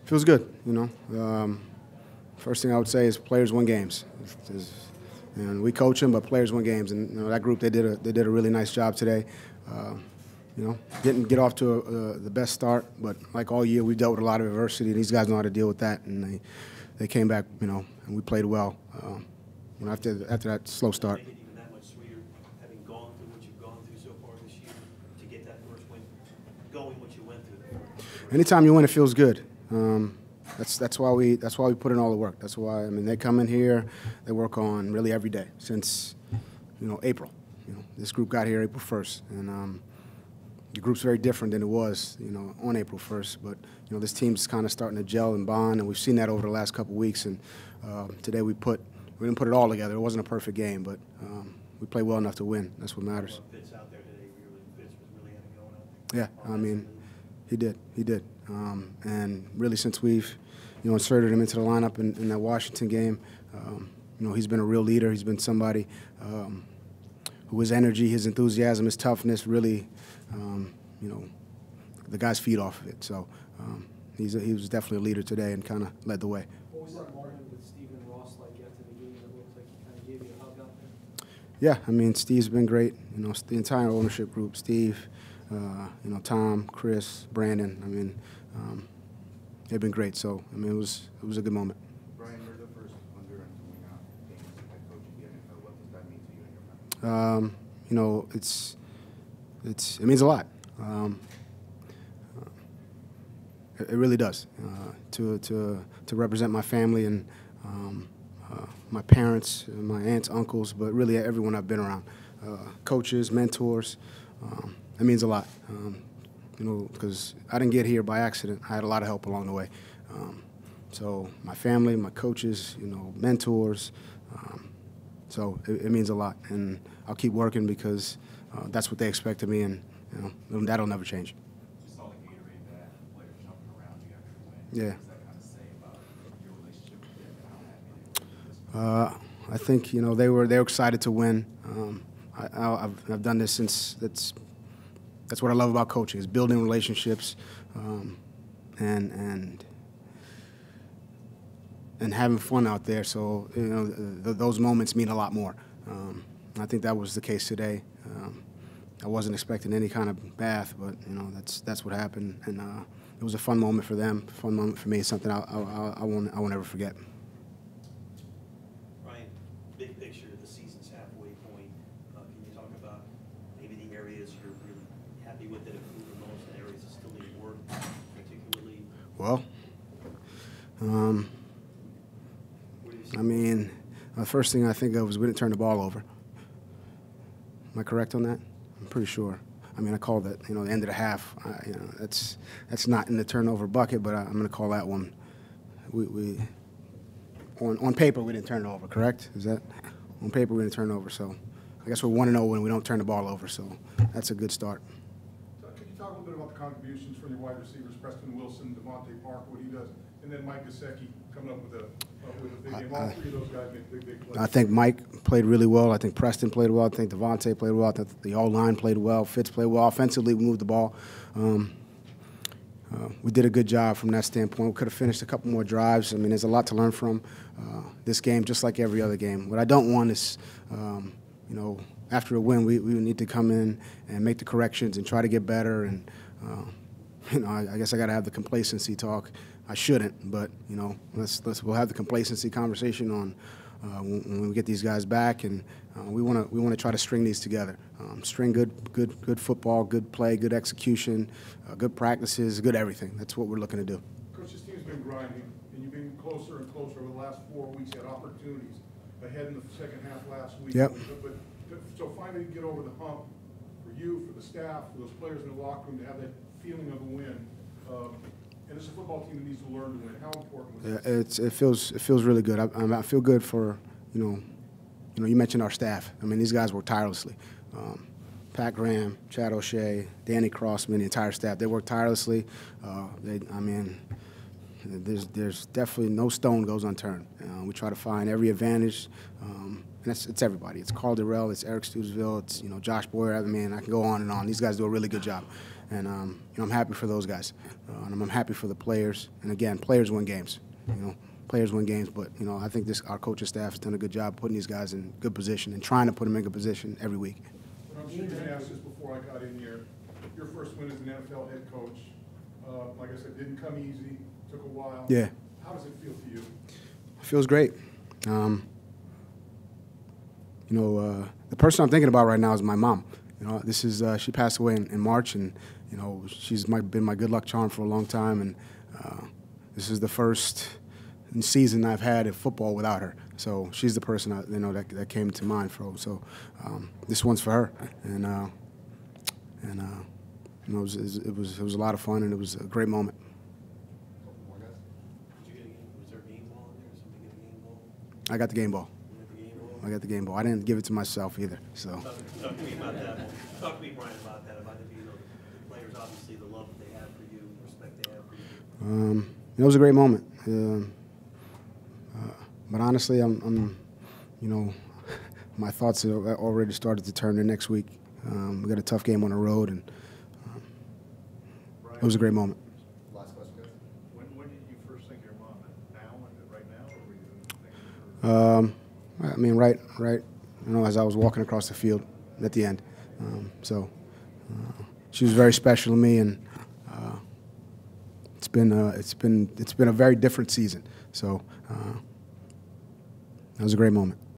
Feels good, you know. First thing I would say is players win games, and we coach them, but players win games. And you know, that group they did a really nice job today. You know, didn't get off to the best start, but like all year, we dealt with a lot of adversity. And these guys know how to deal with that, and they came back, you know, and we played well. You know, after that slow start. Make it even that much sweeter, having gone through what you've gone through so far this year, to get that first win, going what you went through. Anytime you win, it feels good. That's why we put in all the work. That's why, I mean, they come in here, they work on really every day since, you know, April. You know, this group got here April 1st, and the group's very different than it was, you know, on April 1st. But you know, this team's kind of starting to gel and bond, and we've seen that over the last couple of weeks. And today we didn't put it all together. It wasn't a perfect game, but we played well enough to win. That's what matters. Fitz out there today, Fitz was really having going out there. Yeah, I mean, he did. And really, since we've, you know, inserted him into the lineup in that Washington game, you know, he's been a real leader. He's been somebody who his energy, his enthusiasm, his toughness really, you know, the guys feed off of it. So he was definitely a leader today and kind of led the way. What was that moment with Stephen Ross like after the game that looked like he kind of gave you a hug out there? Yeah, I mean, Steve's been great. You know, the entire ownership group, Steve, you know, Tom, Chris, Brandon. I mean, they've been great. So, I mean, it was a good moment. Brian, you're the first Honduran to win out games as head coach in the NFL. What does that mean to you and your family? You know, it means a lot. It really does. To represent my family and my parents, my aunts, uncles, but really everyone I've been around, coaches, mentors. It means a lot. You know, because I didn't get here by accident. I had a lot of help along the way. So my family, my coaches, you know, mentors. So it means a lot, and I'll keep working because that's what they expect of me, and you know, that'll never change. You saw the Gatorade bag, players jumping around you after the win. Yeah. What does that kind of say about your relationship with them and how happy they were? I think, you know, they were excited to win. I've done this since that's what I love about coaching, is building relationships and having fun out there. So, you know, those moments mean a lot more. I think that was the case today. I wasn't expecting any kind of bath, but you know, that's what happened, and it was a fun moment for them, a fun moment for me. It's something I won't ever forget. Ryan, big picture, the season's halfway point. Can you talk about maybe the areas you're really happy with that improved the most, and areas that still need work, particularly? Well, I mean, the first thing I think of is we didn't turn the ball over. Am I correct on that? I'm pretty sure. I mean, I called it, you know, the end of the half. You know, that's not in the turnover bucket, but I'm going to call that one. We on paper we didn't turn it over, correct? Is that on paper we didn't turn it over? So I guess we're 1-0 when we don't turn the ball over. So that's a good start. Could you talk a little bit about the contributions from your wide receivers, Preston Wilson, Devontae Parker, what he does, and then Mike Gesicki coming up with a big game? All three of those guys make big plays. I think Mike played really well. I think Preston played well. I think Devontae played well. I think the O-line played well. Fitz played well. Offensively, we moved the ball. We did a good job from that standpoint. We could have finished a couple more drives. I mean, there's a lot to learn from this game, just like every other game. What I don't want is, you know, after a win, we need to come in and make the corrections and try to get better. And, you know, I guess I got to have the complacency talk. I shouldn't, but you know, we'll have the complacency conversation on when we get these guys back, and we want to try to string these together, string good football, good play, good execution, good practices, good everything. That's what we're looking to do. Coach, this team's been grinding, and you've been closer and closer over the last 4 weeks. You had opportunities ahead in the second half last week. Yep. But so finally get over the hump for you, for the staff, for those players in the locker room to have that feeling of a win. And it's a football team that needs to learn to win. How important was that? It feels really good. I feel good for you know you mentioned our staff. I mean, these guys work tirelessly. Pat Graham, Chad O'Shea, Danny Crossman, the entire staff. They work tirelessly. I mean, there's definitely no stone goes unturned. We try to find every advantage. And it's everybody. It's Carl Durrell. It's Eric Stutesville. It's Josh Boyer. I mean, I can go on and on. These guys do a really good job. And I'm happy for those guys, and I'm happy for the players. And again, players win games. Players win games, but I think our coaching staff has done a good job putting these guys in good position and trying to put them in good position every week. But I'm sure you're going to ask this before I got in here. Your first win as an NFL head coach, like I said, didn't come easy. Took a while. Yeah. How does it feel to you? It feels great. The person I'm thinking about right now is my mom. This is she passed away in March, and she's been my good luck charm for a long time, and this is the first season I've had in football without her. So she's the person that came to mind for. So this one's for her, and it was a lot of fun, and it was a great moment. Did you get a game? Was there a game ball in there? Or somebody get a game ball? I got the game ball. You got the game ball? I got the game ball. I didn't give it to myself either. So. Talk to me about that. Talk to me, Brian, about that. About the players, obviously, the love that they have for you, the respect they have for you. It was a great moment. But honestly, my thoughts have already started to turn to next week. We got a tough game on the road, and it was a great moment. Last question, guys. When did you first think of your mom? Now, right now, or were you thinking Right. As I was walking across the field at the end. She was very special to me, and it's been a very different season. So that was a great moment.